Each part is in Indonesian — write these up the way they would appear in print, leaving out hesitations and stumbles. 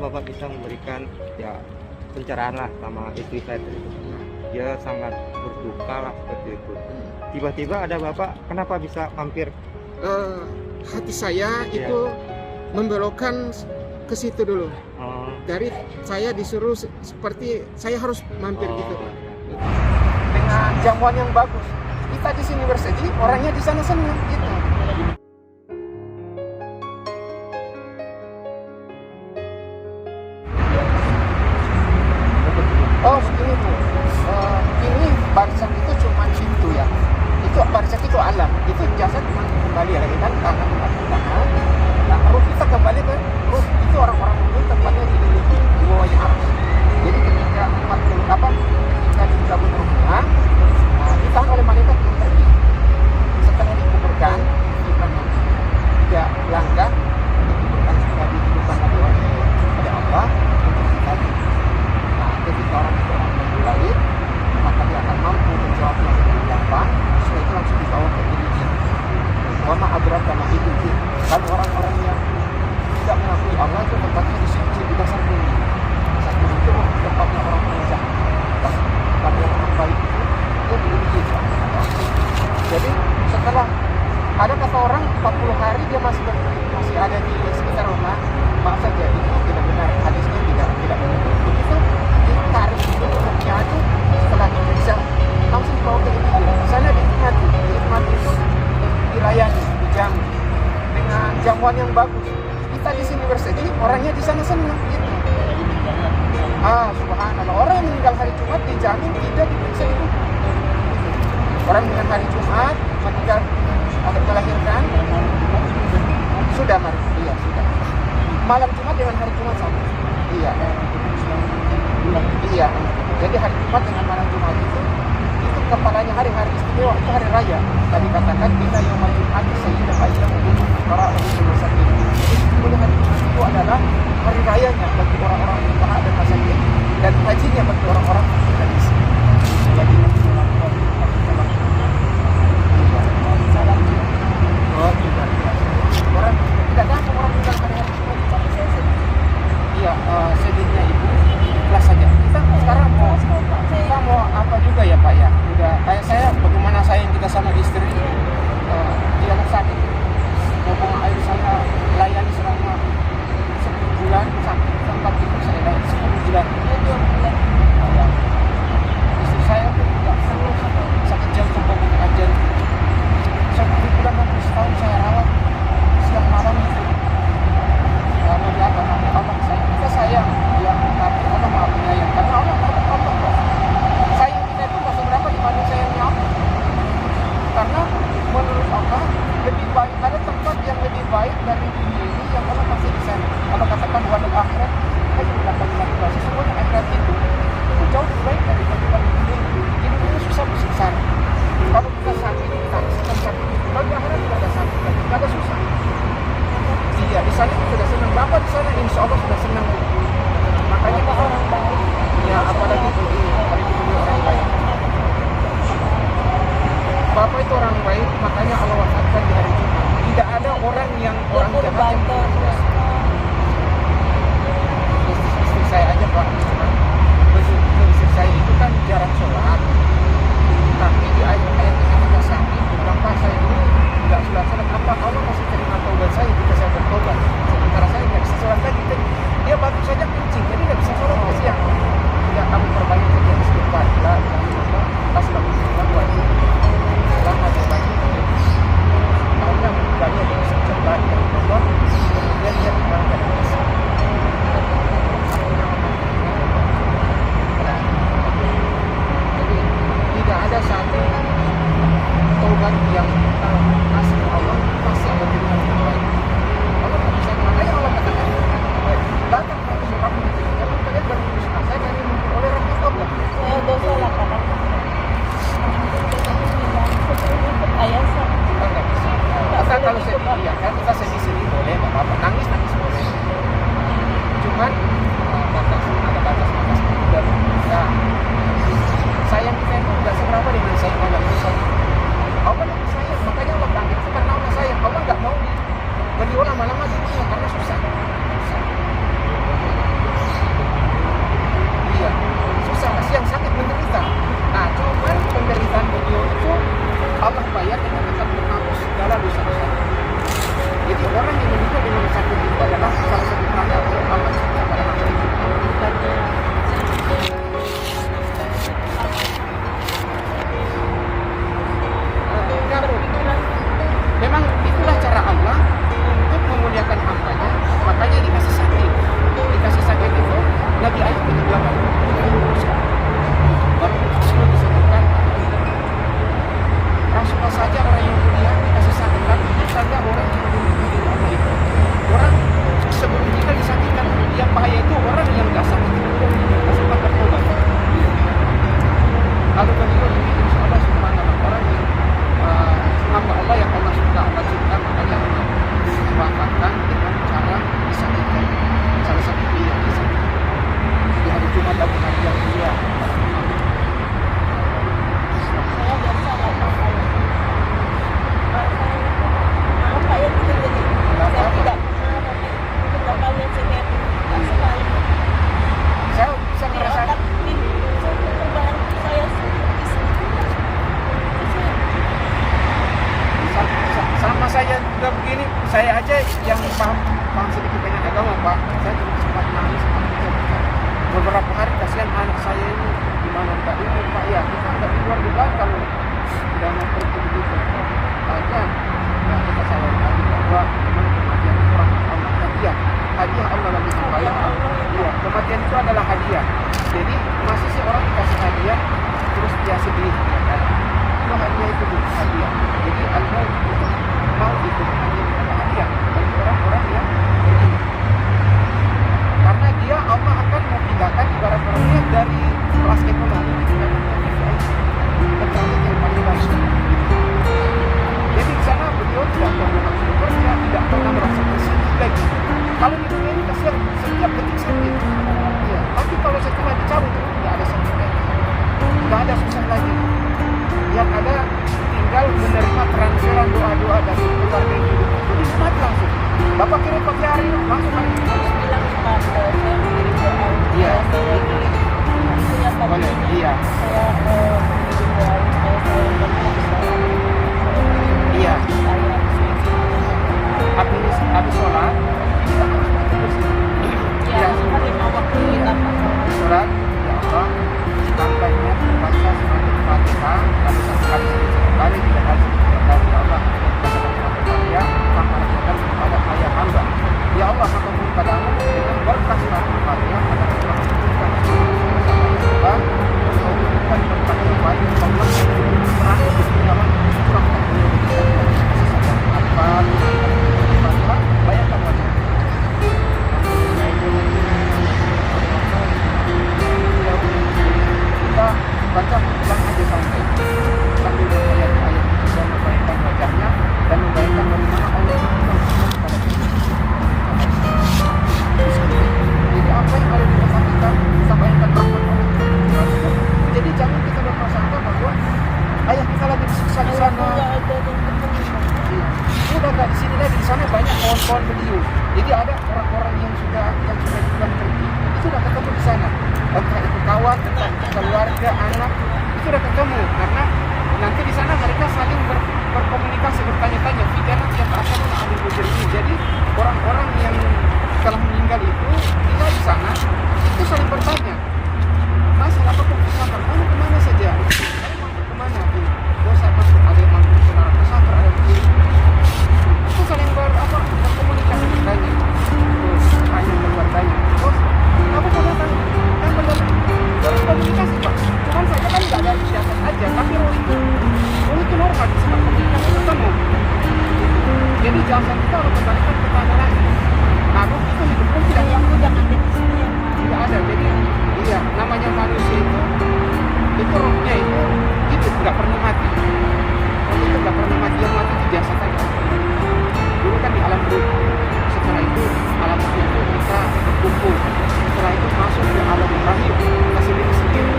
Bapak bisa memberikan ya pencerahan lah sama istri saya tadi. Dia sangat berduka lah seperti itu. Tiba-tiba ada Bapak, kenapa bisa mampir? Hati saya itu membelokkan ke situ dulu. Dari saya disuruh seperti saya harus mampir gitu, dengan jamuan yang bagus. Kita di sini bersedih, orangnya di sana senang gitu. Oh ini Bu, ini barisan itu cuma pintu ya. Itu barisan itu alam, itu jasad cuma kembali lagi kan tangan. Nah, ruh kita kembali ke ruh itu orang-orang mukmin tempatnya di bawahnya arus. Jadi ketika ketika dicabut ruhnya, ditahan oleh malaikat untuk pergi. Setelah dikuburkan, tidak langkah dikuburkan setelah dihidupkan lagi oleh Allah untuk kita. Nah, ketika orang itu kembali, maka dia akan mampu menjawab yang lebih gampang. Setelah itu langsung dibawa ke dirinya. Wama adraka ma itu. Kalau orang-orang yang tidak mengakui Allah itu tempatnya di dasar bumi. Dasar bumi itu tempatnya orang-orang jahat. Tapi orang baik itu dia belum gitu. Jadi setelah ada kata orang 40 hari dia masih ada di sekitar rumah, maaf saja itu tidak benar, hadisnya tidak benar. Begitu ditarik itu ruhnya itu setelah diperiksa langsung dibawa ke India. Sana dinikmati itu dilayani, dijamu dengan jamuan yang bagus. Kita di sini bersedih, orangnya di sana senang gitu. Subhanallah, orang yang meninggal hari Jumat dijamin tidak diperiksa di kubur. Orang dengan hari Jumat meninggal atau melahirkan sudah sudah. Malam Jumat dengan hari Jumat sama. Iya. Jadi hari Jumat dengan malam Jumat itu kepalanya hari-hari istimewa, itu hari raya. Tadi katakan bila yaumul Jumat sayyidah ayyamu para ulul sakin. Jadi hari Jumat itu adalah hari rayanya bagi orang-orang fuqaha dan masakin, dan hajinya bagi orang-orang hadis. Jadi orang tidak gampang orang bilang hari-hari Jumat tapi saya sedih. Iya, sedihnya ibu ikhlas saja. Kita sekarang mau apa juga ya Pak ya, udah kayak saya, bagaimana sayang kita sama istri, dia sakit, mau air saya layani selama 10 bulan, sakit tempat itu saya layani 10 bulan. Saya aja yang paham sedikit banyak agama Pak, saya cuma sempat nangis beberapa hari. Kasihan anak saya ini gimana Pak ini Pak, ya kita nggak di luar dugaan kalau sudah mau pergi begitu aja. Ya kita sadar lagi bahwa memang kematian itu rahmat Allah, hadiah Allah lagi supaya ya kematian itu adalah hadiah. Jadi masih sih orang dikasih hadiah terus dia sedih ya kan? Itu hadiah itu hadiah. Jadi Allah itu mau itu hadiah bagi orang-orang yang beriman. Karena dia Allah akan memindahkan ibarat orangnya dari kelas ekonomi ke derajat yang paling baik. Jadi di sana beliau tidak pernah harus bekerja, tidak pernah merasa sedih lagi. Kalau di dunia ini kasihan setiap detik sakit. Ya, tapi kalau setelah dicabut tidak ada sakit lagi, tidak ada susah lagi. Yang ada tinggal menerima transferan doa-doa dari keluarga yang hidup. Jadi mati langsung. Bapak kirim pagi hari langsung hari ini. Bilang Pak, saya mengirim doa. Iya. Saya Boleh. Iya. Saya mengirim doa supaya saya berpuasa. Iya. Saya Habis sholat kita harus bersih. ya cuma 5 waktu kita Pak. Sholat, ya Allah, sebaiknya baca surat Al-Fatihah, lalu satu kali sekali, 3 kali sekali, ya Allah, ya tanpa akan kepada ayah hamba. Ya Allah, hamba mohon padamu dengan berkah surat Al-Fatihah agar Allah memberikan Allah, memberikan berkah terbaik, Allah serah berjalan kurang Al-Fatihah, bayangkan wajah. Kita baca ulang aja sampai sambil ayat-ayat dan membayangkan wajahnya dan membayangkan bagaimana Allah kepada kita. Jadi apa yang ada di depan kita, kita bayangkan rahmat Allah. Jadi jangan kita berprasangka bahwa ayah kita lagi disiksa di sana. Udah nggak di sini lagi, di sana banyak kawan-kawan beliau. Jadi ada orang-orang yang sudah juga pergi, itu sudah ketemu di sana. Entah itu kawan, entah itu keluarga, anak, itu sudah ketemu. Karena nanti di sana mereka saling berkomunikasi, bertanya-tanya. Fitanah yang asal ambil bujur ini. Jadi orang-orang yang telah meninggal itu tinggal di sana, itu saling bertanya. Mas, apa kau pesantren? Kamu kemana saja? Kamu mampu kemana? Dosa masuk, ada yang mampu ke neraka pesantren, ada yang itu saling berkomunikasi, bertanya. Terus tanya keluarganya. Terus apa kalian kan berkomunikasi Pak? Cuman saja kan nggak ada siasat aja, tapi roh itu normal di sebuah komunikasi ketemu. Jadi jangan kita harus kembalikan ke tanah lagi. Nah, roh itu hidup pun tidak jangan di sini ya Pak. tidak ada. Jadi iya, namanya manusia itu rohnya itu hidup, nggak pernah mati. Roh itu nggak pernah mati, yang mati itu biasa saja. Dulu kan di alam ruh, setelah itu alam ruh itu kita berkumpul. Setelah itu masuk ke alam rahim, kita sendiri-sendiri.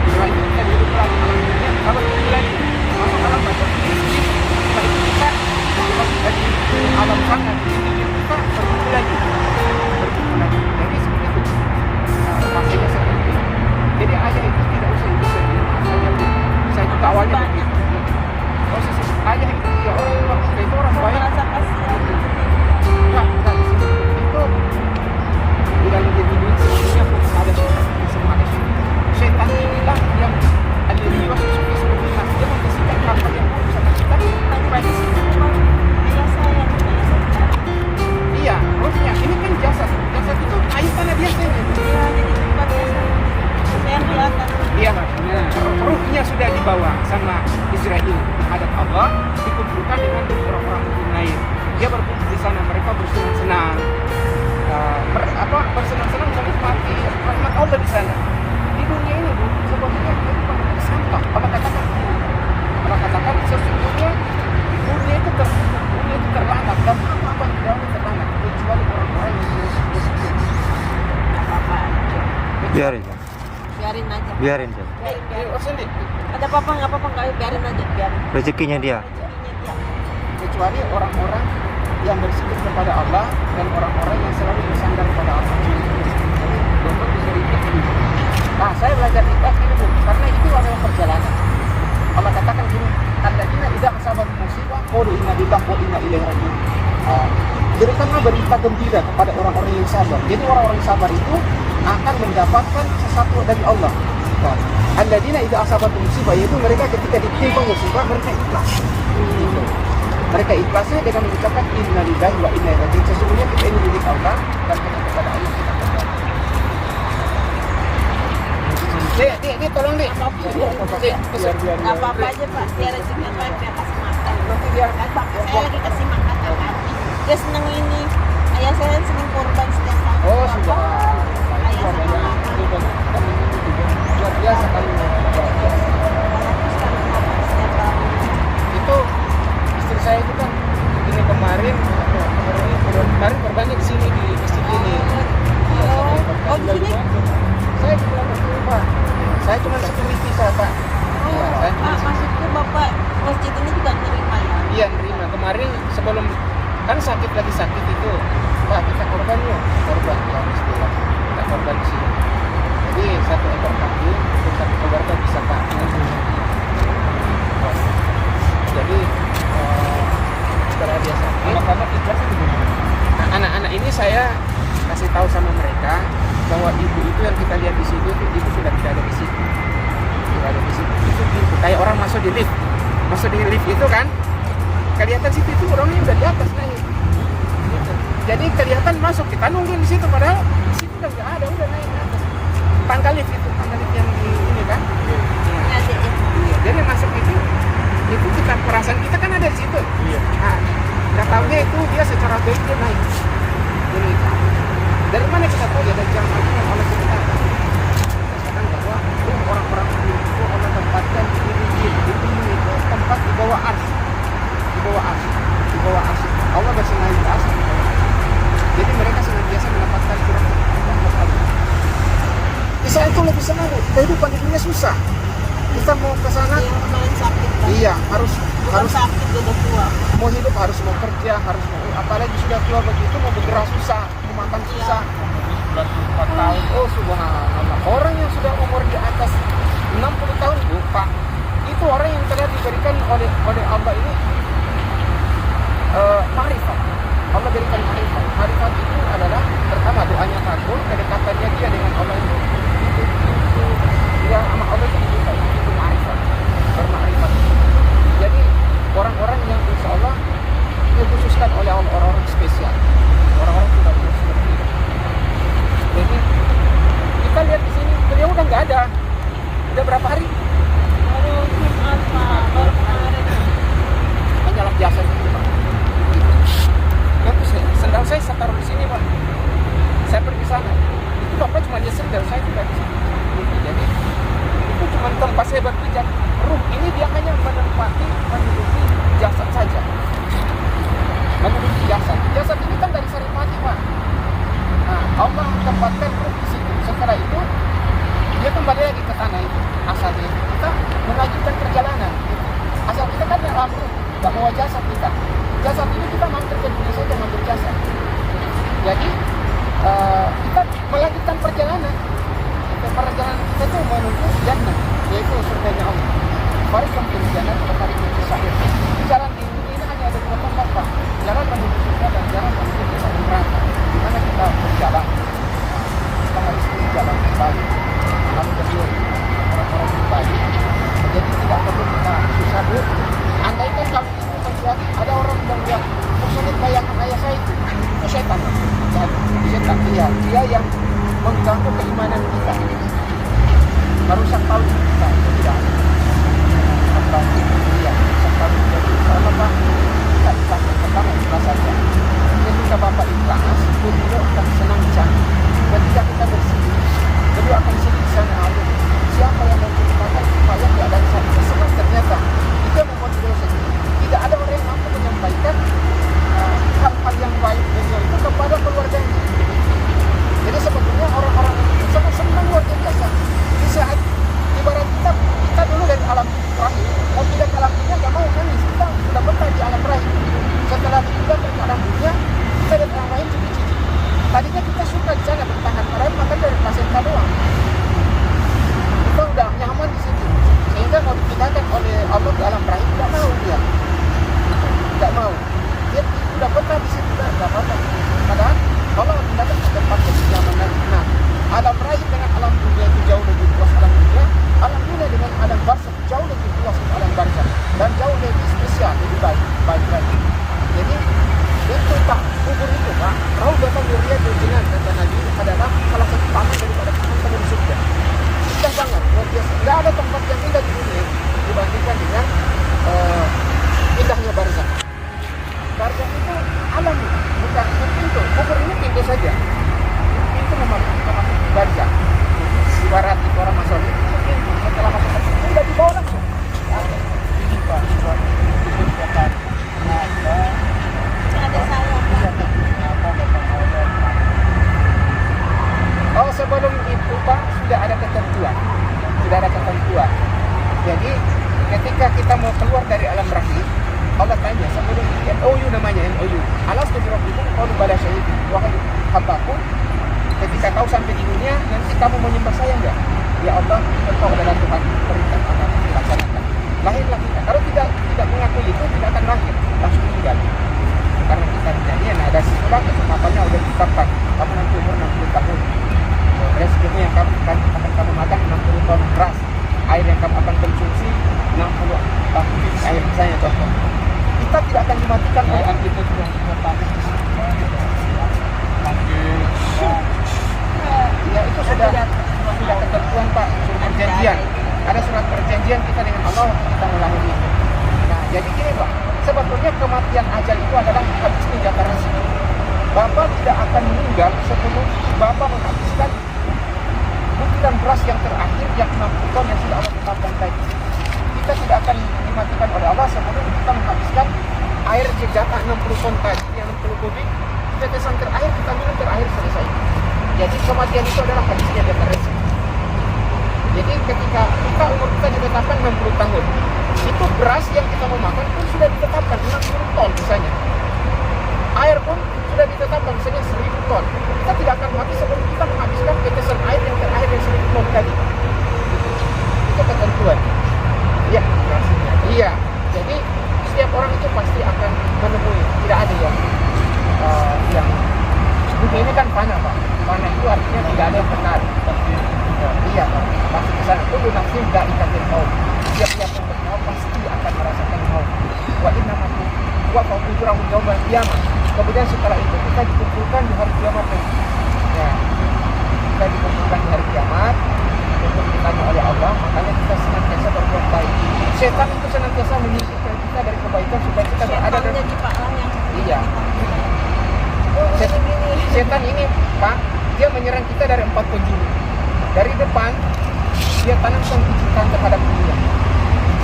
Setelah itu kita hidup lagi alam dunia, kalau hidup lagi masuk alam batin sendiri. Setelah itu kita masuk lagi alam sana, kita berkumpul lagi. Jadi seperti itu. Nah, masanya seperti itu. Jadi ayah itu tidak usah itu sendiri. Saya juga awalnya begitu. Proses ayah itu ya orang tua itu orang baik. Merasa kasihan. Enggak di sini. Itu di dalam diri sebenarnya pun ada semua ada setan inilah yang ada di jiwa seperti dia membersihkan hal yang buruk sama kita supaya di situ iya rohnya ini kan jasad itu air tanah biasanya Ya, jadi tempatnya saya kelihatan. iya ruhnya sudah dibawa sama Israel menghadap Allah, dikumpulkan dengan orang-orang muslim lain. Dia berkumpul di sana, mereka bersenang-senang bersenang-senang menikmati rahmat Allah di sana. Di dunia ini Bu, sebetulnya kita sampah. Allah katakan sesungguhnya dunia itu terlaknat dan apa-apa di dalamnya terlaknat kecuali orang-orang yang Apa-apa. Biarin ya. Biarin aja. Biarin ya. Biarin. Ada apa-apa nggak apa-apa nggak biarin aja biarin. Rezekinya dia. Rezekinya dia. kecuali orang-orang yang bersujud kepada Allah dan orang-orang yang selalu bersandar kepada Allah. Untuk diberikan ini. Nah, saya belajar ikhlas ini Bu, karena itu adalah perjalanan. Allah katakan gini, alladzina idza asabat musibah qalu inna lillahi wa inna ilaihi raji'un. berikanlah berita gembira kepada orang-orang yang sabar. Jadi orang-orang sabar itu akan mendapatkan sesuatu dari Allah. Alladzina idza asabatum musibah, yaitu mereka ketika ditimpa musibah mereka ikhlas. Gitu. Mereka ikhlasnya dengan mengucapkan innalillahi wa inna ilaihi raji'un. Sesungguhnya kita ini milik Allah dan hanya kepada Allah kita kembali. Dek, tolong dek. Nggak apa-apa aja Pak, biar rezeki Pak, biar kasih makan. Nanti biar Saya lagi kasih makan kan. Dia seneng ini. Ayah saya seneng korban setiap tahun. Oh sudah. Ayah sama mama. Luar biasa kali ini. Setiap tahun. Itu istri saya itu kan ini kemarin korbannya di sini di masjid ini. Oh, di sini? Saya bilang betul Pak. Saya cuma security saya Pak. Oh, Saya Pak, maksudku Bapak masjid ini juga nerima ya? iya nerima. Kemarin sebelum kan sakit itu Pak kita korban yuk, korban ya istilah kita korban di sini. Jadi 1 ekor kambing untuk 1 keluarga bisa Pak. Jadi setelah dia sakit, anak-anak ikhlasnya gimana? Nah, anak-anak ini saya kasih tahu sama mereka bahwa ibu itu yang kita lihat di situ itu ibu sudah tidak ada di situ. Tidak ada di situ. Itu pintu kayak orang masuk di lift. Masuk di lift itu kan kelihatan situ itu orangnya udah di atas naik. Gitu. Jadi kelihatan masuk, kita nungguin di situ padahal di situ udah nggak ada, udah naik ke atas. Tangga lift yang di ini kan. Ini adik ya? Iya. Jadi masuk itu kita perasaan kita kan ada di situ. Iya. Nah, nggak tahunya itu dia secara baik dia naik. Jadi dari mana kita tahu ya dari jam yang oleh kita? Kadang bahwa orang-orang itu Allah tempatkan itu tempat di bawah ars, di bawah ars, di bawah ars. Allah bersengaja di ars. Jadi mereka senantiasa mendapatkan kurang rahmat Allah. Di sana itu lebih senang, kehidupan di dunia susah. Kita mau ke sana, Yang kemarin sakit Pak. iya harus Sakit dia udah tua. mau hidup harus mau kerja harus mau, apalagi sudah tua begitu mau bergerak susah mau makan susah. 94 tahun oh subhanallah, orang yang sudah umur di atas 60 tahun Pak itu orang yang telah diberikan oleh Allah ini ma'rifat. Allah berikan ma'rifat itu adalah pertama doanya takut, kedekatannya dia dengan Allah itu dia sama Allah itu ma'rifat, berma'rifat. Jadi orang-orang yang insya Allah dikhususkan oleh orang-orang spesial, orang-orang sudah seperti itu. Jadi kita lihat di sini beliau udah nggak ada, udah berapa hari? Baru Jumat Pak, baru kemarin. Menyalah jasa itu Pak. Yang sendal saya taruh di sini Pak. Saya pergi sana, itu Bapak cuma lihat sendal saya tidak di sini. Jadi itu cuma tempat saya berpijak. Ruh ini dia hanya menduduki jasad saja. Menduduki jasad. Jasad ini kan dari Saripati Pak. Nah, Allah tempatkan ruh di situ. Setelah itu dia kembali lagi ke tanah itu. Asalnya kita melanjutkan perjalanan. Asal kita kan dalam ruh, nggak bawa jasad kita. Jasad ini kita mampir ke dunia saja, mampir jasad. Jadi kita melanjutkan perjalanan. Perjalanan kita itu menuju jannah, yaitu surganya Allah. Baris yang berjalan tertarik ke sahih. Jalan di dunia ini hanya ada 2 tempat Pak. Jalan menuju surga dan jalan menuju ke neraka. Di mana kita berjalan? Kita harus berjalan kembali. Kami berdua orang-orang kembali. Jadi tidak perlu kita susah dulu. Andaikan kalau itu terjadi, ada orang yang bilang, sulit bayangkan ayah saya itu setan. Setan dia yang mengganggu keimanan kita, merusak tauhid kita, itu tidak ada. Iya, merusak tauhid. Jadi kalau Bapak kita ikhlas, pertama ikhlas saja. Ketika Bapak ikhlas, beliau akan senang di sana. Ketika kita bersedih, beliau akan sedih di sana. Siapa yang menceritakan supaya tidak ada sana? Senang ternyata itu yang membuat beliau sedih. Tidak ada orang yang mampu menyampaikan hal-hal yang baik beliau itu kepada keluarganya. Jadi sebetulnya orang-orang itu sangat senang luar biasa. Di saat ibarat kita dulu dari alam rahim, mau pindah ke alam dunia nggak mau nangis. Kita sudah betah di alam rahim. Setelah pindah ke alam dunia, kita dari alam rahim cici-cici. Tadinya kita suka di sana bertahan, padahal makan dari placenta doang. tidak ada ketentuan. Jadi ketika kita mau keluar dari alam rahim, Allah tanya sebelum MOU, namanya MOU, alastu bi rabbikum qalu bala syahidin, wahai hambaku, ketika kau sampai di dunia nanti kamu menyembah saya enggak? Ya Allah, engkau adalah Tuhan, perintah akan dilaksanakan. Lahirlah kita. Kalau tidak mengakui itu, tidak akan lahir, langsung meninggal. Karena kita kejadian ada sesuatu kesempatannya sudah ditetapkan. Kamu nanti umur 60 tahun. Rezekimu yang akan kamu makan 60 ton beras. Air yang kamu akan konsumsi 60 kubik air, misalnya contoh. Kita tidak akan dimatikan oleh kita sudah 5 tahun. Ya itu sudah ketentuan Pak, surat perjanjian. Ada surat perjanjian kita dengan Allah, kita mengalami itu. Nah, jadi gini Pak, sebetulnya kematian ajal itu adalah habisnya jatah rezeki. Bapak tidak akan meninggal sebelum Bapak menghabiskan butiran beras yang terakhir yang 60 ton yang sudah Allah tetapkan tadi. Kita tidak akan dimatikan oleh Allah sebelum kita menghabiskan air jatah 60 ton tadi, yang 60 kubik, tetesan terakhir kita minum terakhir selesai. Jadi kematian itu adalah habisnya jatah rezeki. Jadi ketika umur kita ditetapkan 60 tahun, itu beras yang kita mau makan pun sudah ditetapkan 60 ton misalnya. Air pun sudah ditetapkan misalnya 1000 ton. Kita tidak akan mati sebelum kita menghabiskan tetesan air yang terakhir yang 1000 ton tadi. Itu ketentuan. Ya, iya. Jadi setiap orang itu pasti akan menemui, tidak ada yang dunia ini kan fana Pak. Fana itu artinya tidak ada yang benar. Iya Pak, pasti kesana. Kullu nafsin dha'iqatul maut. Setiap yang bernyawa pasti akan merasakan maut. Wa innamakum wa fawqujurahu yaumal qiyamah. Kemudian setelah itu kita dikumpulkan di hari kiamat. Ya, kita dikumpulkan di hari kiamat untuk ditanya oleh Allah. Makanya kita senantiasa berbuat baik. Setan itu senantiasa menyingkirkan kita dari kebaikan supaya kita berada dalam. Iya. Setan ini Pak, dia menyerang kita dari 4 penjuru. Dari depan dia tanamkan kecintaan terhadap dunia.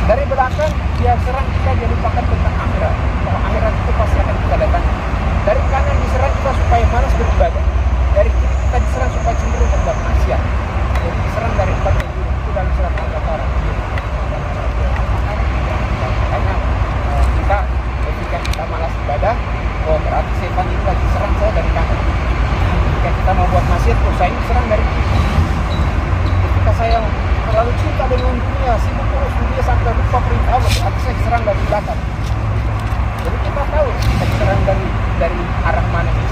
Dari belakang dia serang kita, dia lupakan tentang akhirat, bahwa akhirat itu pasti akan kita datangi. Dari kanan diserang kita supaya malas beribadah. Dari kiri kita diserang supaya cenderung berbuat maksiat. Jadi diserang dari 4 penjuru. Itu dalam surat Al-Baqarah. Karena kita ketika kita malas ibadah, berarti setan itu lagi serang saya dari kanan. Ketika kita mau buat maksiat, saya ini serang dari kiri. Ketika saya terlalu cinta dengan dunia, sibuk urus dunia sampai lupa perintah Allah, berarti saya diserang dari belakang. Jadi kita tahu kita diserang dari arah mana ini.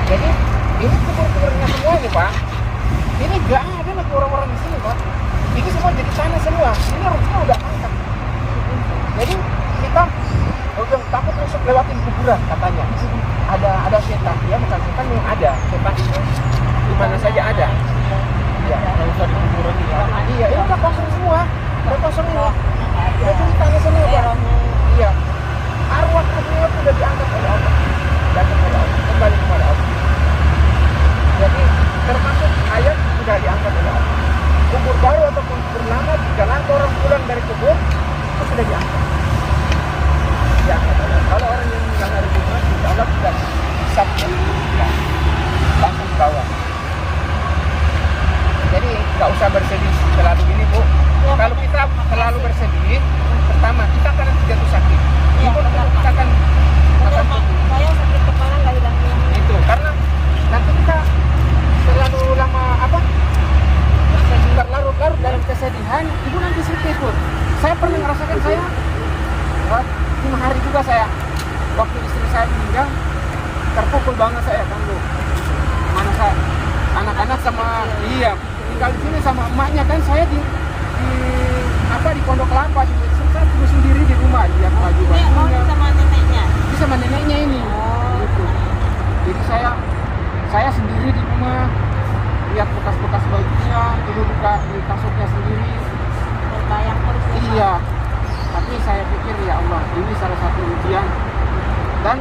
Jadi ini kubur-kuburnya semua nih Pak. Ini gak ada lagi orang-orang di sini Pak. Ini semua jadi tanah semua. Ini harusnya udah angkat. Jadi kita udah takut masuk lewatin kuburan katanya. Ada setan, dia bukan setan yang ada. Setan itu di mana saja ada. Iya, kalau usah di kuburan ini. Iya, ini udah kosong semua. Udah kosong ini. Udah jadi tanah semua Pak. Iya. Arwah dunia itu udah diangkat oleh Allah. Diangkat oleh Allah. Kembali kepada Allah. Jadi termasuk ayat sudah diangkat oleh Allah. Kubur baru ataupun kubur lama, jika nanti orang pulang dari kubur, itu sudah diangkat. Diangkat oleh Allah. Kalau orang yang pulang dari kubur, insya Allah sudah hisabnya langsung ke bawah. Jadi nggak usah bersedih terlalu ini Bu. Kalau kita terlalu bersedih, pertama kita akan jatuh sakit. Itu kita akan saya sakit kepala nggak hilang itu karena nanti kita terlalu lama larut-larut dalam kesedihan, ibu nanti sedih pun. Saya pernah merasakan, saya 5 hari juga saya waktu istri saya meninggal terpukul banget saya kan Bu. Mana saya anak-anak sama tinggal di sini sama emaknya kan, saya di Pondok Kelapa saya tunggu sendiri di rumah lihat baju sama neneknya. Ini sama neneknya ini. Gitu. Jadi saya sendiri di rumah lihat bekas-bekas bajunya, dulu buka di kasurnya sendiri. Berbayang terus. Iya. Tapi saya pikir ya Allah, ini salah satu ujian. Dan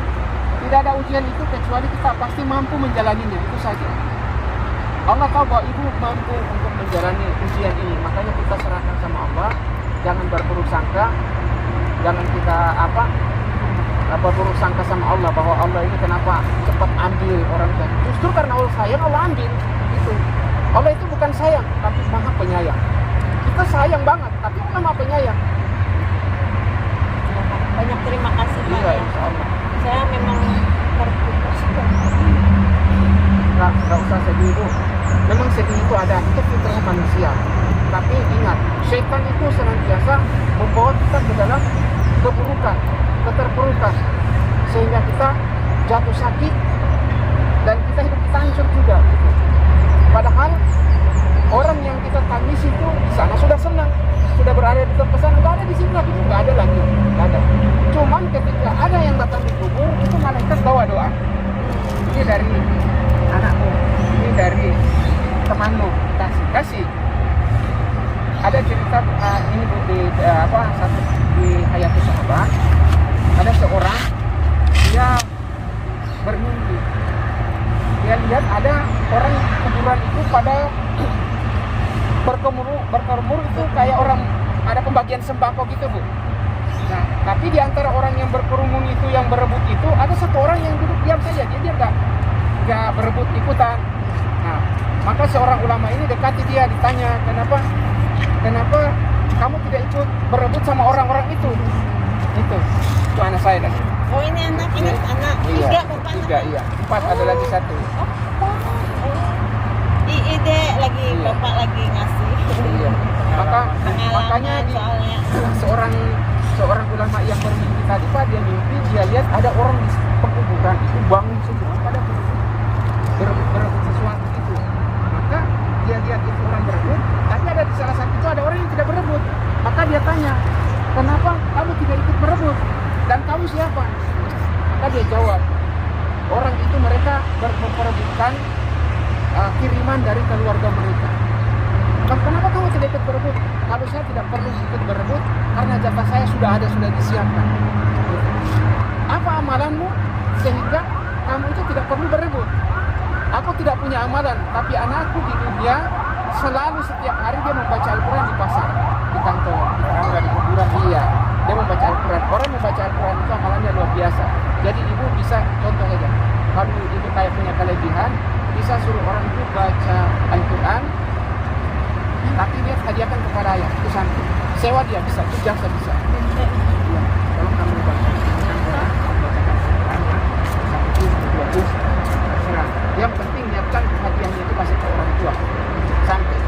tidak ada ujian itu kecuali kita pasti mampu menjalaninya, itu saja. Allah tahu bahwa ibu mampu untuk menjalani ujian ini, makanya kita serahkan sama Allah. Jangan berburuk sangka, jangan kita berburuk sangka sama Allah bahwa Allah ini kenapa cepat ambil orang itu. Justru karena Allah sayang, Allah ambil. Itu Allah itu bukan sayang, tapi Maha Penyayang. kita sayang banget, tapi ulama penyayang. Banyak terima kasih Pak. Iya, insya Allah. Saya memang terputus. Nggak usah sedih Bu. Memang sedih itu ada, itu fitrah manusia. Tapi ingat, syaitan itu senantiasa membawa kita ke dalam keburukan, keterpurukan, sehingga kita jatuh sakit dan kita hancur juga. Padahal orang yang kita tangis itu di sana sudah senang, sudah berada di tempat sana, nggak ada di sini lagi, nggak ada lagi, nggak ada. Cuman ketika ada yang datang di kubur, itu malaikat bawa doa. Ini dari anakmu, ini dari temanmu, kasih. Ada cerita ini Bu, satu di Hayatus Sahabat, ada seorang dia bermimpi. Dia lihat ada orang kuburan itu pada berkerumur itu kayak orang ada pembagian sembako gitu Bu. Nah, tapi di antara orang yang berkerumun itu, yang berebut itu, ada satu orang yang duduk diam saja, dia nggak berebut ikutan. Nah, maka seorang ulama ini dekati dia, ditanya, kenapa kamu tidak ikut berebut sama orang-orang itu? Itu anak saya lagi. Oh ini anak, anak. Iya, Tiga Bapak tiga, anak. iya. 4 ada lagi 1. Ide lagi Iya. Bapak lagi ngasih. Iya. Makanya soalnya. seorang ulama yang bermimpi tadi Pak, dia mimpi dia lihat ada orang di pekuburan itu bangun semua pada berebut sesuatu itu. Maka dia lihat itu orang berebut, tapi ada di salah satu itu ada orang yang tidak berebut. Maka dia tanya, kenapa kamu tidak ikut berebut? Dan kamu siapa? Maka dia jawab, orang itu mereka memperebutkan kiriman dari keluarga mereka. Kenapa kamu tidak ikut berebut? Kalau saya tidak perlu ikut berebut, karena jatah saya sudah disiapkan. Apa amalanmu sehingga kamu itu tidak perlu berebut? Aku tidak punya amalan, tapi anakku di dunia selalu setiap hari dia membaca Al-Quran di pasar, di kantor. Orang nggak di kuburan, iya. Dia membaca Al-Quran. Orang membaca Al-Quran itu amalannya luar biasa. Jadi ibu bisa contoh aja. Kalau ibu kayak punya kelebihan, bisa suruh orang itu baca Al-Quran, tapi dia hadiahkan kepada ayah, itu santri. Sewa dia bisa, itu jasa bisa. Iya. Kalau kamu baca Al-Quran, bacakan Al-Quran, satu juz, 2 juz, terserah. Yang penting niatkan hadiahnya itu kasih ke orang tua, sampai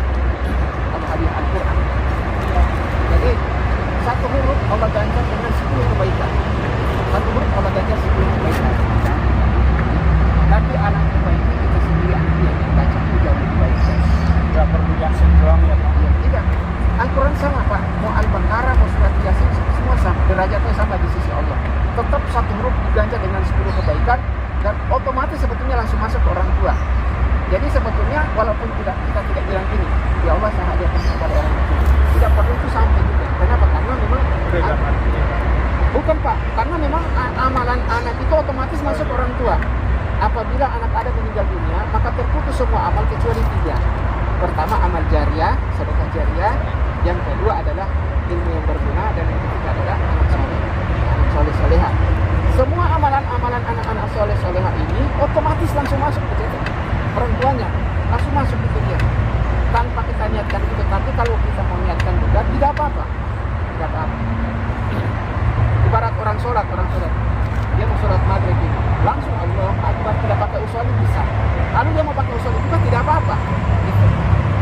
kalau hadiah Al-Quran. Jadi 1 huruf Allah ganjar dengan 10 kebaikan. 1 huruf Allah ganjar 10 kebaikan. Tapi anak kebaikan kita sendiri, anak yang baca itu jauh lebih baik. Tidak perlu Yasin doang ya Pak? Ya, tidak. Al-Quran sama Pak, mau Al-Baqarah, mau surat Yasin, semua sama, derajatnya sama di sisi Allah. Tetap 1 huruf diganjar dengan 10 kebaikan, dan otomatis sebetulnya langsung masuk ke orang tua. Jadi sebetulnya walaupun kita tidak bilang gini, ya Allah saya hadiahkan kepada orang tua, tidak perlu itu sampai juga. Kenapa? Karena memang bukan Pak, karena memang amalan anak itu otomatis masuk ke orang tua. Apabila anak ada meninggal dunia, maka terputus semua amal kecuali 3. Pertama amal jariah, sedekah jariah. Yang kedua adalah ilmu yang berguna, dan yang ketiga adalah anak soleh soleha. Semua amalan-amalan anak-anak soleh soleha ini otomatis langsung masuk ke situ. Orang tuanya langsung masuk ke dia tanpa kita niatkan itu. Tapi kalau kita mau niatkan juga tidak apa-apa, tidak apa-apa. Ibarat orang sholat, dia mau sholat maghrib ini, langsung Allah Akbar, tidak pakai usholi bisa. Lalu dia mau pakai usholi juga tidak apa-apa. Gitu.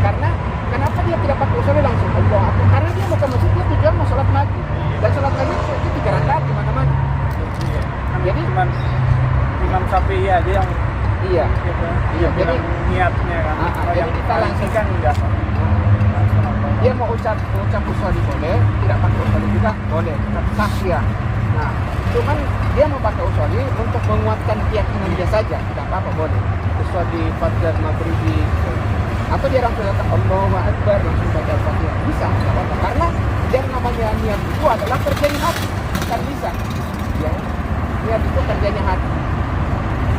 Karena kenapa dia tidak pakai usholi langsung Allah Akbar? Karena dia mau ke masjid, dia tujuan mau sholat maghrib, dan sholat maghrib itu 3 rakaat di mana-mana. Jadi cuman Imam Syafi'i aja yang iya, jadi niatnya kan. Kalau yang kita langsung kan enggak. Dia mau ucap usholi boleh, tidak pakai usholi juga boleh, sah dia. Nah, cuman dia mau pakai usholi untuk menguatkan keyakinan dia saja, tidak apa-apa, boleh. Usholi fardhu maghribi, atau dia langsung kata Allahu Akbar, langsung baca Al-Fatihah, bisa, tidak apa-apa. Karena yang namanya niat itu adalah kerjanya hati, bukan lisan. Ya, niat itu kerjanya hati,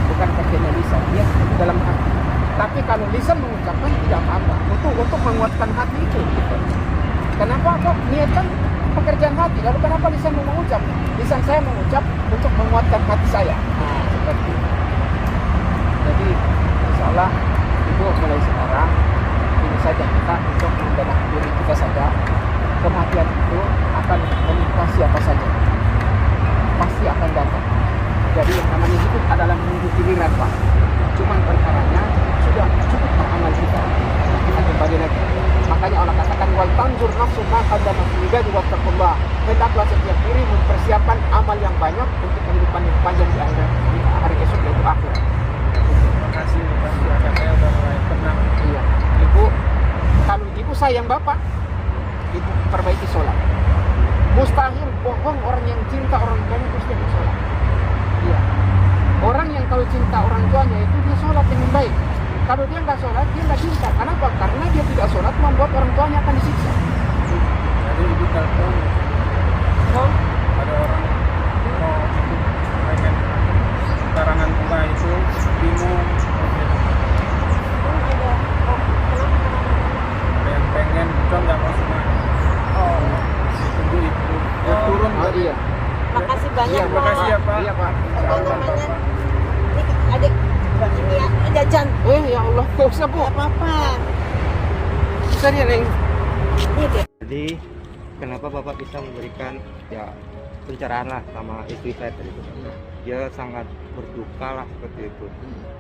bukan kerjanya lisan. Niat itu dalam hati. Tapi kalau lisan mengucapkan tidak apa-apa, untuk menguatkan hati itu. Gitu. Kenapa kok niatkan pekerjaan hati? Lalu kenapa lisan mau mengucap? Lisan saya mengucap untuk menguatkan hati saya. Nah, seperti itu. Jadi, insya Allah Ibu mulai sekarang ini saja kita untuk membenahi diri kita saja. kematian itu akan menimpa siapa saja, pasti akan datang. Jadi yang namanya hidup adalah menunggu giliran, Pak. Cuman perkaranya sudah cukup beramal kita kembali lagi. Makanya Allah katakan wal tanzur nafsu ma qaddamat ligadi wattaqullah. Hendaklah setiap diri mempersiapkan amal yang banyak untuk kehidupan yang panjang di hari esok, yaitu akhirat. Terima kasih saya udah mulai tenang. Iya. Ibu, kalau ibu sayang bapak, ibu perbaiki sholat. Mustahil bohong orang yang cinta orang tuanya terus dia sholat. Iya. Orang yang kalau cinta orang tuanya itu dia sholat dengan baik. Kalau dia nggak sholat, dia nggak cinta. Kenapa? Karena dia tidak sholat membuat orang tuanya akan disiksa. Jadi ibu telepon Oh, ada orang mau ikut pengen karangan bunga itu bingung. Ada yang pengen bukan nggak mau semua. Tunggu ibu. Ya turun oh dari. iya. Makasih banyak, Iya, Terima kasih ya Pak. Iya, Pak. Apa namanya? Ini adik ini ya, jajan. Ya Allah, nggak usah, Bu. Gak apa-apa. Bisa dia, Neng. Ini deh. Jadi kenapa bapak bisa memberikan ya pencerahan lah sama istri saya tadi itu? Dia sangat berduka lah seperti itu.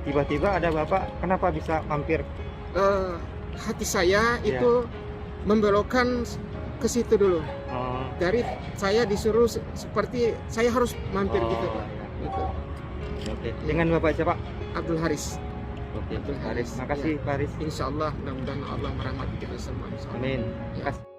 Tiba-tiba ada bapak, kenapa bisa mampir? Hati saya Iya. itu membelokkan ke situ dulu. Oh, Dari saya disuruh seperti saya harus mampir oh, gitu, Pak. ya. Gitu. Oke. Dengan bapak siapa? Abdul Haris. Oke, Abdul Haris. Haris. Makasih, Pak Haris. Insya Allah mudah-mudahan Allah merahmati kita semua. Insya Allah. Amin. Ya. Kasih.